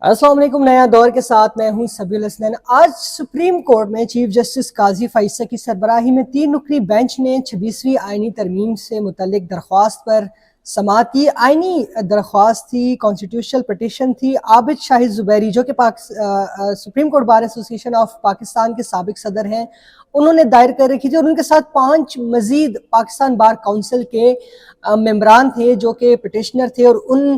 السلام علیکم، نیا دور کے ساتھ میں ہوں سبیل حسنین۔ آج سپریم کورٹ میں چیف جسٹس قاضی فائصہ کی سربراہی میں 3 رکنی بینچ نے 26ویں آئینی ترمیم سے متعلق درخواست پر سماعت کی۔ آئینی درخواست تھی، کانسٹیٹیوشنل پٹیشن تھی۔ عابد شاہد زبیری جو کہ سپریم کورٹ بار ایسوسی ایشن آف پاکستان کے سابق صدر ہیں، انہوں نے دائر کر رکھی تھی، اور ان کے ساتھ 5 مزید پاکستان بار کونسل کے ممبران تھے جو کہ پٹیشنر تھے، اور ان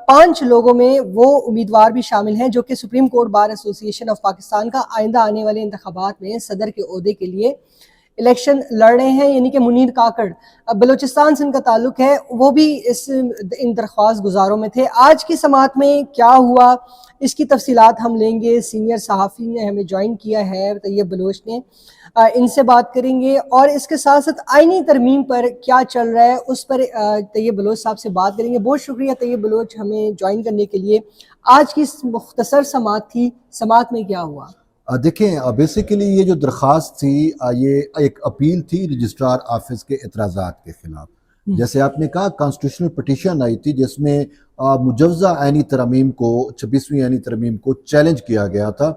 5 لوگوں میں وہ امیدوار بھی شامل ہیں جو کہ سپریم کورٹ بار ایسوسی ایشن آف پاکستان کا آئندہ آنے والے انتخابات میں صدر کے عہدے کے لیے الیکشن لڑ رہے ہیں، یعنی کہ منیر کاکڑ بلوچستان سے ان کا تعلق ہے، وہ بھی ان درخواست گزاروں میں تھے۔ آج کی سماعت میں کیا ہوا اس کی تفصیلات ہم لیں گے۔ سینئر صحافی نے ہمیں جوائن کیا ہے، طیب بلوچ نے، ان سے بات کریں گے، اور اس کے ساتھ ساتھ آئینی ترمیم پر کیا چل رہا ہے اس پر طیب بلوچ صاحب سے بات کریں گے۔ بہت شکریہ طیب بلوچ ہمیں جوائن کرنے کے لیے۔ آج کی مختصر سماعت تھی، سماعت میں کیا ہوا؟ دیکھیں، بیسیکلی یہ جو درخواست تھی یہ ایک اپیل تھی رجسٹرار آفس کے اعتراضات کے خلاف۔ جیسے آپ نے کہا کانسٹیٹیوشنل پٹیشن آئی تھی جس میں مجوزہ آئینی ترمیم کو 26ویں آئینی ترمیم کو چیلنج کیا گیا تھا،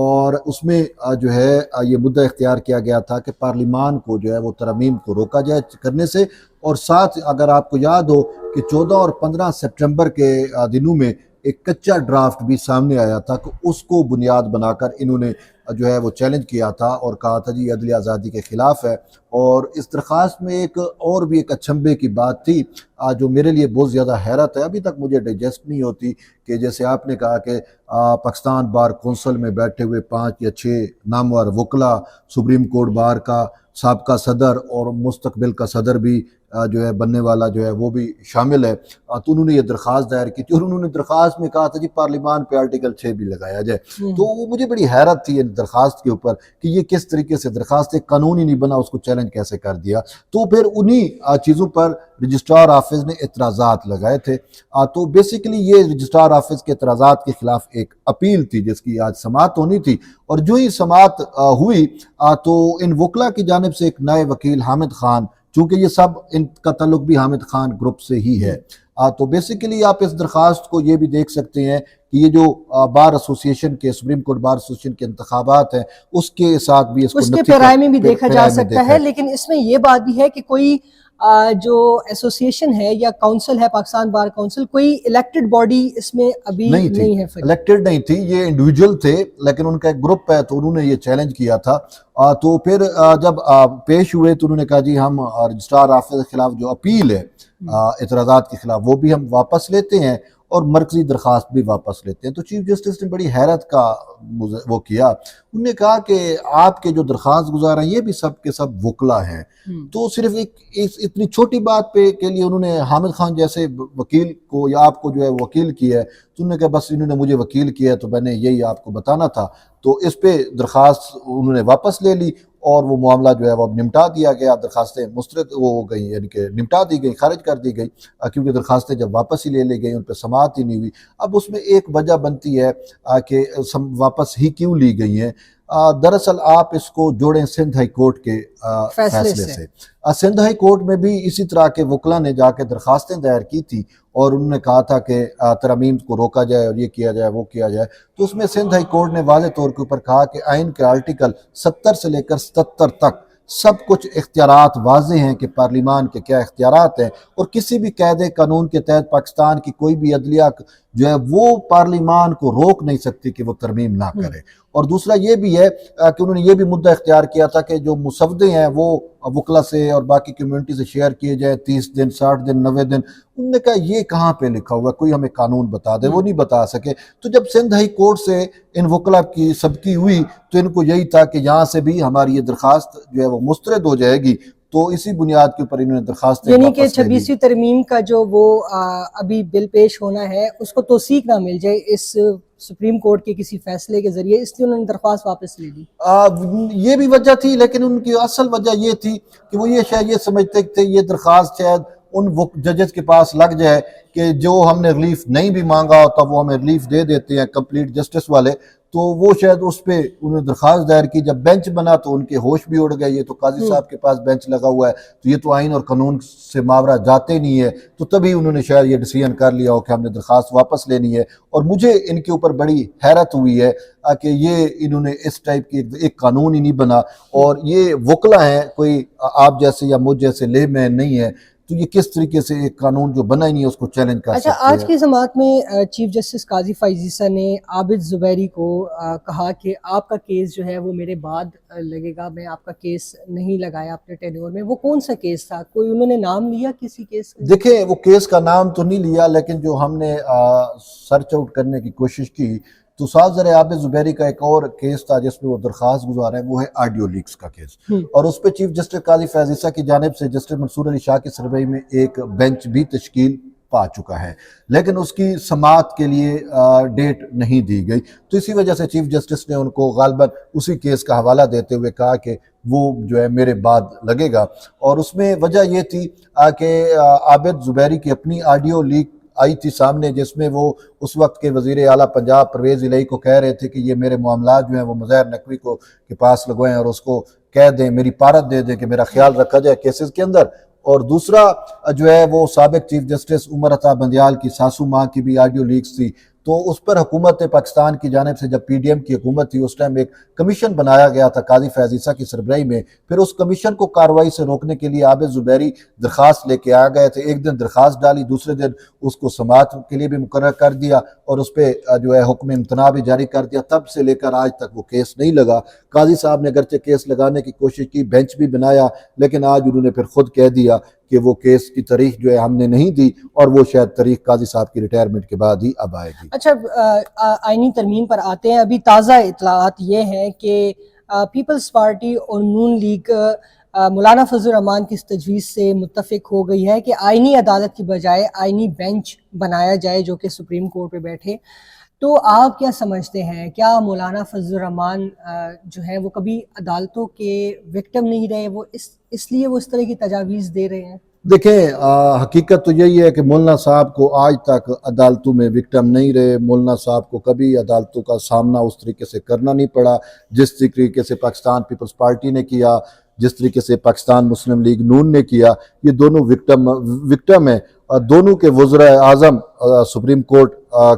اور اس میں جو ہے یہ مدعا اختیار کیا گیا تھا کہ پارلیمان کو جو ہے وہ ترمیم کو روکا جائے کرنے سے، اور ساتھ اگر آپ کو یاد ہو کہ 14 اور 15 سپٹمبر کے دنوں میں ایک کچا ڈرافٹ بھی سامنے آیا تھا کہ اس کو بنیاد بنا کر انہوں نے جو ہے وہ چیلنج کیا تھا اور کہا تھا جی عدلی آزادی کے خلاف ہے۔ اور اس درخواست میں ایک اور بھی ایک اچنبے کی بات تھی جو میرے لیے بہت زیادہ حیرت ہے، ابھی تک مجھے ڈائجسٹ نہیں ہوتی، کہ جیسے آپ نے کہا کہ پاکستان بار کونسل میں بیٹھے ہوئے 5 یا 6 نامور وکلا، سپریم کورٹ بار کا سابقہ صدر اور مستقبل کا صدر بھی جو ہے بننے والا جو ہے وہ بھی شامل ہے، تو انہوں نے یہ درخواست دائر کی تھی، اور انہوں نے درخواست میں کہا تھا جی پارلیمان پہ آرٹیکل 6 بھی لگایا جائے۔ تو وہ مجھے بڑی حیرت تھی اس درخواست کے اوپر کہ یہ کس طریقے سے درخواست ایک قانون ہی نہیں بنا، اس کو چیلنج کیسے کر دیا۔ تو پھر انہی چیزوں پر رجسٹرار آفس نے اعتراضات لگائے تھے۔ تو بیسیکلی یہ رجسٹرار آفس کے اعتراضات کے خلاف ایک اپیل تھی جس کی آج سماعت ہونی تھی، اور جو ہی سماعت ہوئی تو ان وکلا کی جانب سے ایک نئے وکیل حامد خان، چونکہ یہ سب ان کا تعلق بھی حامد خان گروپ سے ہی ہے، تو بیسیکلی آپ اس درخواست کو یہ بھی دیکھ سکتے ہیں کہ یہ جو بار ایسوسی ایشن کے سپریم کورٹ بار ایسوسی ایشن کے انتخابات ہیں اس کے ساتھ بھی اس کے پیرائی میں بھی دیکھا جا سکتا ہے، لیکن اس میں یہ بات بھی ہے کہ کوئی جو ایسوسی ایشن ہے یا کونسل ہے، پاکستان بار کونسل، کوئی الیکٹڈ باڈی اس میں ابھی نہیں ہے۔ الیکٹڈ نہیں تھی، یہ انڈیویجول تھے، لیکن ان کا ایک گروپ ہے تو انہوں نے یہ چیلنج کیا تھا۔ تو پھر جب پیش ہوئے تو انہوں نے کہا جی ہم رجسٹرار آفس کے خلاف جو اپیل ہے اعتراضات کے خلاف وہ بھی ہم واپس لیتے ہیں، اور مرکزی درخواست بھی واپس لیتے ہیں۔ تو چیف جسٹس نے بڑی حیرت کا وہ کیا، انہوں نے کہا کہ آپ کے جو درخواست گزار ہیں یہ بھی سب کے سب وکلا ہیں، تو صرف ایک اتنی چھوٹی بات پہ کے لیے انہوں نے حامد خان جیسے وکیل کو یا آپ کو جو ہے وکیل کیا ہے، تو انہوں نے کہا بس انہوں نے مجھے وکیل کیا ہے تو میں نے یہی آپ کو بتانا تھا۔ تو اس پہ درخواست انہوں نے واپس لے لی، اور وہ معاملہ جو ہے وہ اب نمٹا دیا گیا، درخواستیں مسترد وہ ہو گئیں، یعنی کہ نمٹا دی گئی، خارج کر دی گئی، کیونکہ درخواستیں جب واپس ہی لے لی گئی ان پہ سماعت ہی نہیں ہوئی۔ اب اس میں ایک وجہ بنتی ہے کہ واپس ہی کیوں لی گئی ہیں۔ دراصل آپ اس کو جوڑیں سندھ ہائی کورٹ کے فیصلے سے۔ سندھ ہائی کورٹ میں بھی اسی طرح کے وکلا نے جا کے درخواستیں دائر کی تھی، اور انہوں نے کہا تھا کہ ترمیم کو روکا جائے اور یہ کیا جائے وہ کیا جائے۔ تو اس میں سندھ ہائی کورٹ نے واضح طور کے اوپر کہا کہ آئین کے آرٹیکل 70 سے لے کر 77 تک سب کچھ اختیارات واضح ہیں کہ پارلیمان کے کیا اختیارات ہیں، اور کسی بھی قید قانون کے تحت پاکستان کی کوئی بھی عدلیہ جو ہے وہ پارلیمان کو روک نہیں سکتی کہ وہ ترمیم نہ کرے۔ اور دوسرا یہ بھی ہے کہ انہوں نے یہ بھی مدعا اختیار کیا تھا کہ جو مسودے ہیں وہ وکلا سے اور باقی کمیونٹی سے شیئر کیے جائے 30 دن 60 دن 90 دن۔ انہوں نے کہا یہ کہاں پہ لکھا ہوا ہے، کوئی ہمیں قانون بتا دے، وہ نہیں بتا سکے۔ تو جب سندھ ہائی کورٹ سے ان وکلا کی سبقی ہوئی تو ان کو یہی تھا کہ یہاں سے بھی ہماری یہ درخواست جو ہے وہ مسترد ہو جائے گی، تو اسی بنیاد کے اوپر انہوں نے درخواست یعنی کہ 26ویں ترمیم کا جو وہ ابھی بل پیش ہونا ہے اس کو توثیق نہ مل جائے اس سپریم کورٹ کے کسی فیصلے کے ذریعے، اس لیے انہوں نے درخواست واپس لے لی۔ یہ بھی وجہ تھی، لیکن ان کی اصل وجہ یہ تھی کہ وہ یہ شاید یہ سمجھتے تھے یہ درخواست شاید ان ججز کے پاس لگ جائے کہ جو ہم نے ریلیف نہیں بھی مانگا ہوتا وہ ہمیں ریلیف دے دیتے ہیں کمپلیٹ جسٹس والے، تو وہ شاید اس پہ انہوں نے درخواست دائر کی. جب بینچ بنا تو ان کے ہوش بھی اڑ گئے، یہ تو قاضی صاحب کے پاس بینچ لگا ہوا ہے تو یہ تو آئین اور قانون سے ماورا جاتے نہیں ہے، تو تبھی انہوں نے شاید یہ ڈیسیژن کر لیا ہو کہ ہم نے درخواست واپس لینی ہے. اور مجھے ان کے اوپر بڑی حیرت ہوئی ہے کہ یہ انہوں نے اس ٹائپ کی ایک قانون ہی نہیں بنا، اور یہ وکلا ہیں، کوئی آپ جیسے یا مجھ جیسے لے مین نہیں ہے، تو یہ کس طریقے سے ایک قانون جو بنا ہی نہیں ہے اس کو چیلنج کر سکتے اچھا، ہیں. آج کی سماعت میں چیف جسٹس قاضی فائز عیسیٰ نے عابد زبیری کو کہا کہ آپ کا کیس جو ہے وہ میرے بعد لگے گا، میں آپ کا کیس نہیں لگایا اپنے ٹینیور میں. وہ کون سا کیس تھا؟ کوئی انہوں نے نام لیا کسی کیس کا؟ دیکھیں وہ کیس کا نام تو نہیں لیا، لیکن جو ہم نے سرچ آؤٹ کرنے کی کوشش کی تو صاحب ذرا عابد زبیری کا ایک اور کیس تھا جس میں وہ درخواست گزار ہے، وہ ہے آڈیو لیکس کا کیس، اور اس پہ چیف جسٹس قاضی فیض عیسیٰ کی جانب سے جسٹس منصور علی شاہ کی سربراہی میں ایک بینچ بھی تشکیل پا چکا ہے، لیکن اس کی سماعت کے لیے ڈیٹ نہیں دی گئی. تو اسی وجہ سے چیف جسٹس نے ان کو غالباً اسی کیس کا حوالہ دیتے ہوئے کہا کہ وہ جو ہے میرے بعد لگے گا. اور اس میں وجہ یہ تھی کہ عابد زبیری کی اپنی آڈیو لیک آئی تھی سامنے، جس میں وہ اس وقت کے وزیر اعلیٰ پنجاب پرویز الہی کو کہہ رہے تھے کہ یہ میرے معاملات جو ہیں وہ مظاہر نقوی کو کے پاس لگوائیں اور اس کو کہہ دیں، میری پارت دے دیں کہ میرا خیال رکھا جائے کیسز کے اندر. اور دوسرا جو ہے وہ سابق چیف جسٹس عمر عطا بندیال کی ساسو ماں کی بھی آڈیو لیکس تھی. تو اس پر حکومت پاکستان کی جانب سے، جب پی ڈی ایم کی حکومت تھی اس ٹائم ایک کمیشن بنایا گیا تھا قاضی فیض عیسیٰ کی سربراہی میں. پھر اس کمیشن کو کارروائی سے روکنے کے لیے عابد زبیری درخواست لے کے آ گئے تھے. ایک دن درخواست ڈالی، دوسرے دن اس کو سماعت کے لیے بھی مقرر کر دیا اور اس پہ جو ہے حکم امتناع بھی جاری کر دیا. تب سے لے کر آج تک وہ کیس نہیں لگا. قاضی صاحب نے اگرچہ کیس لگانے کی کوشش کی، بینچ بھی بنایا، لیکن آج انہوں نے پھر خود کہہ دیا کہ وہ کیس کی تاریخ جو ہے ہم نے نہیں دی، اور وہ شاید تاریخ قاضی صاحب کی ریٹائرمنٹ کے بعد ہی اب آئے گی. اچھا، آئینی ترمیم پر آتے ہیں. ابھی تازہ اطلاعات یہ ہیں کہ پیپلز پارٹی اور نون لیگ مولانا فضل الرحمان کی اس تجویز سے متفق ہو گئی ہے کہ آئینی عدالت کی بجائے آئینی بینچ بنایا جائے جو کہ سپریم کورٹ پہ بیٹھے. تو آپ کیا سمجھتے ہیں، کیا مولانا فضل الرحمان جو ہے وہ کبھی عدالتوں کے وکٹم نہیں رہے، وہ اس لیے وہ اس طرح کی تجاویز دے رہے ہیں؟ دیکھیں حقیقت تو یہی ہے کہ مولانا صاحب کو آج تک عدالتوں میں وکٹم نہیں رہے. مولانا صاحب کو کبھی عدالتوں کا سامنا اس طریقے سے کرنا نہیں پڑا جس طریقے سے پاکستان پیپلز پارٹی نے کیا، جس طریقے سے پاکستان مسلم لیگ نون نے کیا. یہ دونوں وکٹم ہیں. دونوں کے وزراء اعظم سپریم کورٹ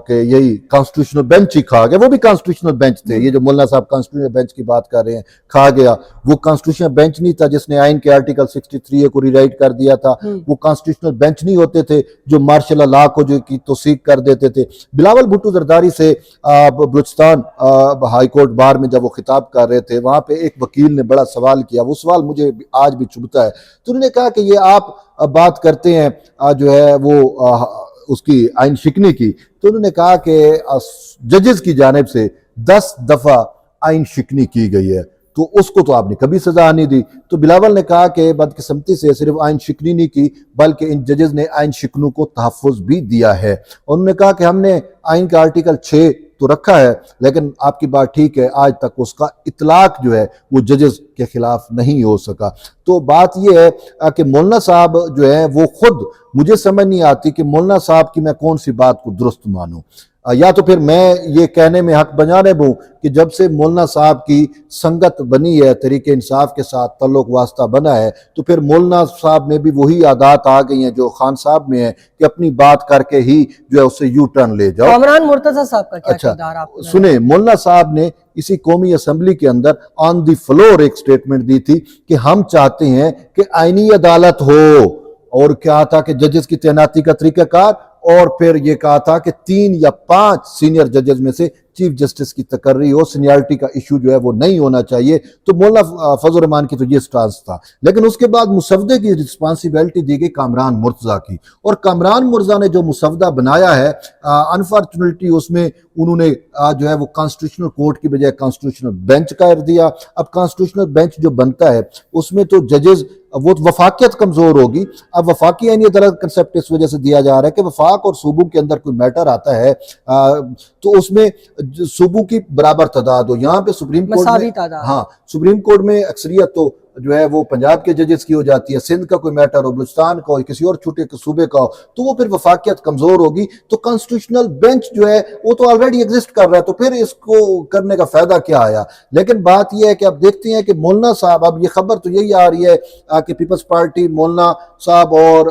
کے یہی کانسٹیٹیوشنل بینچ ہی کھا گیا. وہ بھی کانسٹیٹیوشنل بینچ تھے. یہ جو مولانا صاحب کانسٹیٹیوشنل بینچ کی بات کر رہے ہیں کھا گیا، وہ کانسٹیٹیوشنل بینچ نہیں تھا جس نے آئین کے آرٹیکل 63 کو ری رائٹ کر دیا تھا. وہ کانسٹیٹیوشنل بینچ نہیں ہوتے تھے جو مارشل لا کو جو کی توثیق کر دیتے تھے. بلاول بھٹو زرداری سے بلوچستان ہائی کورٹ بار میں جب وہ خطاب کر رہے تھے، وہاں پہ ایک وکیل نے بڑا سوال کیا. وہ سوال مجھے آج بھی چبھتا ہے. تو انہوں نے کہا کہ یہ آپ بات کرتے ہیں جو ہے وہ اس کی آئین شکنی کی، تو انہوں نے کہا کہ ججز کی جانب سے 10 دفعہ آئین شکنی کی گئی ہے، تو اس کو تو آپ نے کبھی سزا نہیں دی. تو بلاول نے کہا کہ بدقسمتی سے صرف آئین شکنی نہیں کی بلکہ ان ججز نے آئین شکنوں کو تحفظ بھی دیا ہے. انہوں نے کہا کہ ہم نے آئین کا آرٹیکل 6 تو رکھا ہے، لیکن آپ کی بات ٹھیک ہے، آج تک اس کا اطلاق جو ہے وہ ججز کے خلاف نہیں ہو سکا. تو بات یہ ہے کہ مولانا صاحب جو ہے وہ خود مجھے سمجھ نہیں آتی کہ مولانا صاحب کی میں کون سی بات کو درست مانوں، یا تو پھر میں یہ کہنے میں حق بجانب ہوں کہ جب سے مولانا صاحب کی سنگت بنی ہے، طریق انصاف کے ساتھ تعلق واسطہ بنا ہے، تو پھر مولانا صاحب میں بھی وہی عادات آ گئی ہیں جو خان صاحب میں ہیں کہ اپنی بات کر کے ہی جو ہے اسے یو ٹرن لے جاؤ. کامران مرتضیٰ صاحب کا کیا کردار آپ کو؟ سنیں، مولانا صاحب نے اسی قومی اسمبلی کے اندر آن دی فلور ایک سٹیٹمنٹ دی تھی کہ ہم چاہتے ہیں کہ آئینی عدالت ہو، اور کیا تھا کہ ججز کی تعیناتی کا طریقہ کار، اور پھر یہ کہا تھا کہ 3 یا 5 سینئر ججز میں سے چیف جسٹس کی تقرری ہو. سینیارٹی کا ایشو جو ہے وہ نہیں ہونا چاہیے. تو مولانا فضل الرحمان کی تو یہ سٹانس تھا. لیکن اس کے بعد مسودے کی رسپانسیبلٹی دی گئی کامران مرتضیٰ کی، اور کامران مرتضیٰ نے جو مسودہ بنایا ہے انفارچونیٹلی اس میں انہوں نے جو ہے وہ کانسٹیٹیوشنل کورٹ کی بجائے کانسٹیٹیوشنل بینچ کر دیا. اب کانسٹیٹیوشنل بینچ جو بنتا ہے اس میں تو ججز وہ وفاقیت کمزور ہوگی. اب وفاقی آئینی عدالت کنسیپٹ اس وجہ سے دیا جا رہا ہے کہ وفاق اور صوبوں کے اندر کوئی میٹر آتا ہے تو اس میں صوبوں کی برابر تعداد ہو. یہاں پہ سپریم کورٹ میں، ہاں سپریم کورٹ میں اکثریت تو جو ہے وہ پنجاب کے ججز کی ہو جاتی ہے, سندھ کا کوئی میٹر ہو, بلوچستان کا ہو, کسی اور چھوٹے صوبے کا ہو, تو وہ پھر وفاقیت کمزور ہوگی. تو کانسٹیٹیوشنل بینچ جو ہے وہ تو آلریڈی ایگزسٹ کر رہا ہے, تو پھر اس کو کرنے کا فائدہ کیا آیا. لیکن بات یہ ہے کہ اب دیکھتے ہیں کہ مولانا صاحب, اب یہ خبر تو یہی آ رہی ہے کہ پیپلز پارٹی, مولانا صاحب اور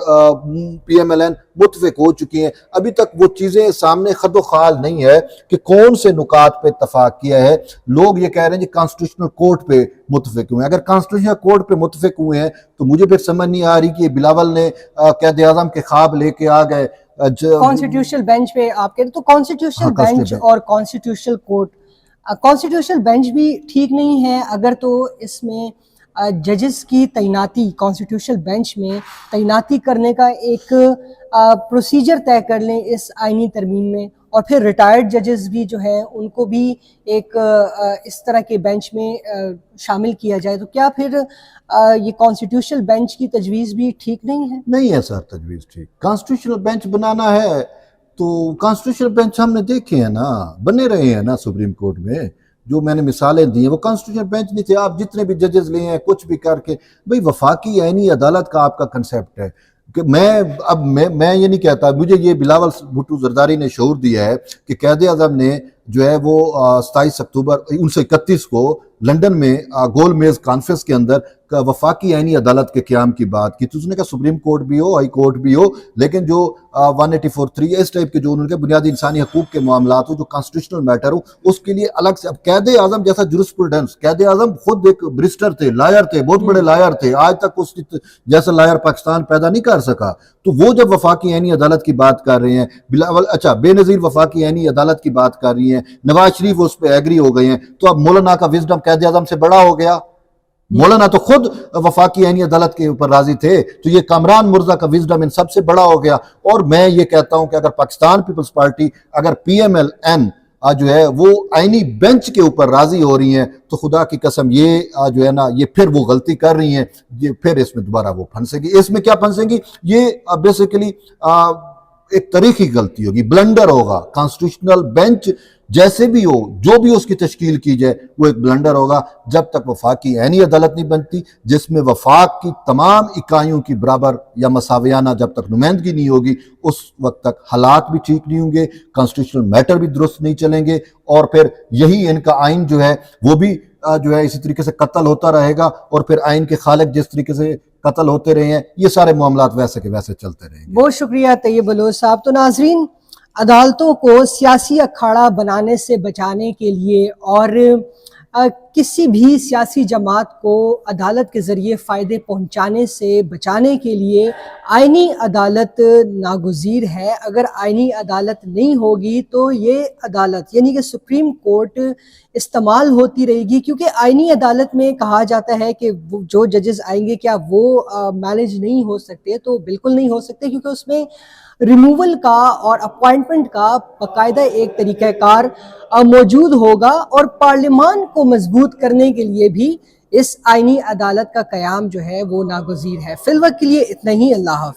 پی ایم ایل این متفق ہو چکی ہیں. ابھی تک وہ چیزیں سامنے خد و خال نہیں ہے کہ کون سے نکات پہ اتفاق کیا ہے. لوگ یہ کہہ رہے ہیں کہ کانسٹیٹیوشنل کورٹ پہ متفق ہوئے ہیں. اگر کانسٹیٹیوشنل کورٹ پہ متفق ہوئے ہیں تو مجھے پھر سمجھ نہیں آ رہی کہ بلاول نے قائد اعظم کے خواب لے کے آ گئے کانسٹیٹیوشنل بینچ پہ. آپ کہتے تو کانسٹیٹیوشنل بینچ اور کانسٹیٹیوشنل کورٹ, کانسٹیٹیوشنل بینچ بھی ٹھیک نہیں ہے اگر تو اس میں ججز کی تعیناتی, کانسٹیٹیوشنل بینچ میں تعیناتی کرنے کا ایک پروسیجر طے کر لیں اس آئینی ترمیم میں, اور پھر ریٹائرڈ ججز بھی جو ہیں ان کو بھی ایک اس طرح کے بینچ میں شامل کیا جائے, تو کیا پھر یہ کانسٹیٹیوشنل بینچ کی تجویز بھی ٹھیک نہیں ہے؟ نہیں ہے سر تجویز ٹھیک. کانسٹیٹیوشنل بینچ بنانا ہے تو کانسٹیٹیوشنل بینچ ہم نے دیکھے ہیں نا, بنے رہے ہیں نا سپریم کورٹ میں. جو میں نے مثالیں دی ہیں وہ کانسٹیٹیوشنل بینچ نہیں تھے. آپ جتنے بھی ججز لیے ہیں کچھ بھی کر کے, بھئی وفاقی عینی عدالت کا آپ کا کنسیپٹ ہے کہ میں یہ نہیں کہتا, مجھے یہ بلاول بھٹو زرداری نے شعور دیا ہے کہ قائد اعظم نے جو ہے وہ 27 اکتوبر 1931 کو لنڈن میں گول میز کانفرنس کے اندر وفاقی عینی عدالت کے قیام کی بات کی. تو اس نے کہا سپریم کورٹ بھی ہو, ہائی کورٹ بھی ہو, لیکن جو 184(3) اس ٹائپ کے جو انہوں نے بنیادی انسانی حقوق کے معاملات ہو, جو کانسٹیٹیوشنل میٹر ہو, اس کے لیے الگ سے. اب قائد اعظم جیسا جورسپروڈنس, قائد اعظم خود ایک بریسٹر تھے, لائر تھے, بہت بڑے لائر تھے, آج تک اس جیسا لائر پاکستان پیدا نہیں کر سکا. تو وہ جب وفاقی عینی عدالت کی بات کر رہے ہیں, بلاول اچھا بے نظیر وفاقی عینی عدالت کی بات کر رہی ہیں, نواز شریف اس پہ ایگری ہو گئے ہیں, تو اب مولانا کا وزڈم قائد اعظم سے بڑا ہو گیا. مولانا تو خود وفاقی عینی عدالت کے اوپر راضی تھے, تو یہ کامران مرزا کا وزڈم ان سب سے بڑا ہو گیا. اور میں یہ کہتا ہوں کہ اگر پاکستان پیپلز پارٹی, اگر پی ایم ایل این جو ہے وہ آئینی بینچ کے اوپر راضی ہو رہی ہیں, تو خدا کی قسم یہ جو ہے نا, یہ پھر وہ غلطی کر رہی ہیں, یہ پھر اس میں دوبارہ وہ پھنسے گی. اس میں کیا پھنسیں گی, یہ بیسیکلی ایک تاریخی غلطی ہوگی, بلنڈر ہوگا. کانسٹیٹیوشنل بینچ جیسے بھی ہو, جو بھی اس کی تشکیل کی جائے, وہ ایک بلنڈر ہوگا جب تک وفاقی عینی عدالت نہیں بنتی, جس میں وفاق کی تمام اکائیوں کی برابر یا مساویانہ جب تک نمائندگی نہیں ہوگی, اس وقت تک حالات بھی ٹھیک نہیں ہوں گے, کانسٹیٹیوشنل میٹر بھی درست نہیں چلیں گے, اور پھر یہی ان کا آئین جو ہے وہ بھی جو ہے اسی طریقے سے قتل ہوتا رہے گا, اور پھر آئین کے خالق جس طریقے سے قتل ہوتے رہے ہیں, یہ سارے معاملات ویسے کے ویسے چلتے رہیں گے. بہت شکریہ طیب بلوچ صاحب. تو ناظرین, عدالتوں کو سیاسی اکھاڑا بنانے سے بچانے کے لیے اور کسی بھی سیاسی جماعت کو عدالت کے ذریعے فائدے پہنچانے سے بچانے کے لیے آئینی عدالت ناگزیر ہے. اگر آئینی عدالت نہیں ہوگی تو یہ عدالت یعنی کہ سپریم کورٹ استعمال ہوتی رہے گی, کیونکہ آئینی عدالت میں کہا جاتا ہے کہ جو ججز آئیں گے کیا وہ مینیج نہیں ہو سکتے, تو بالکل نہیں ہو سکتے, کیونکہ اس میں ریموول کا اور اپوائنٹمنٹ کا باقاعدہ ایک طریقہ کار موجود ہوگا, اور پارلیمان کو مضبوط کرنے کے لیے بھی اس آئینی عدالت کا قیام جو ہے وہ ناگزیر ہے. فی الوقت کے لیے اتنا ہی. اللہ حافظ.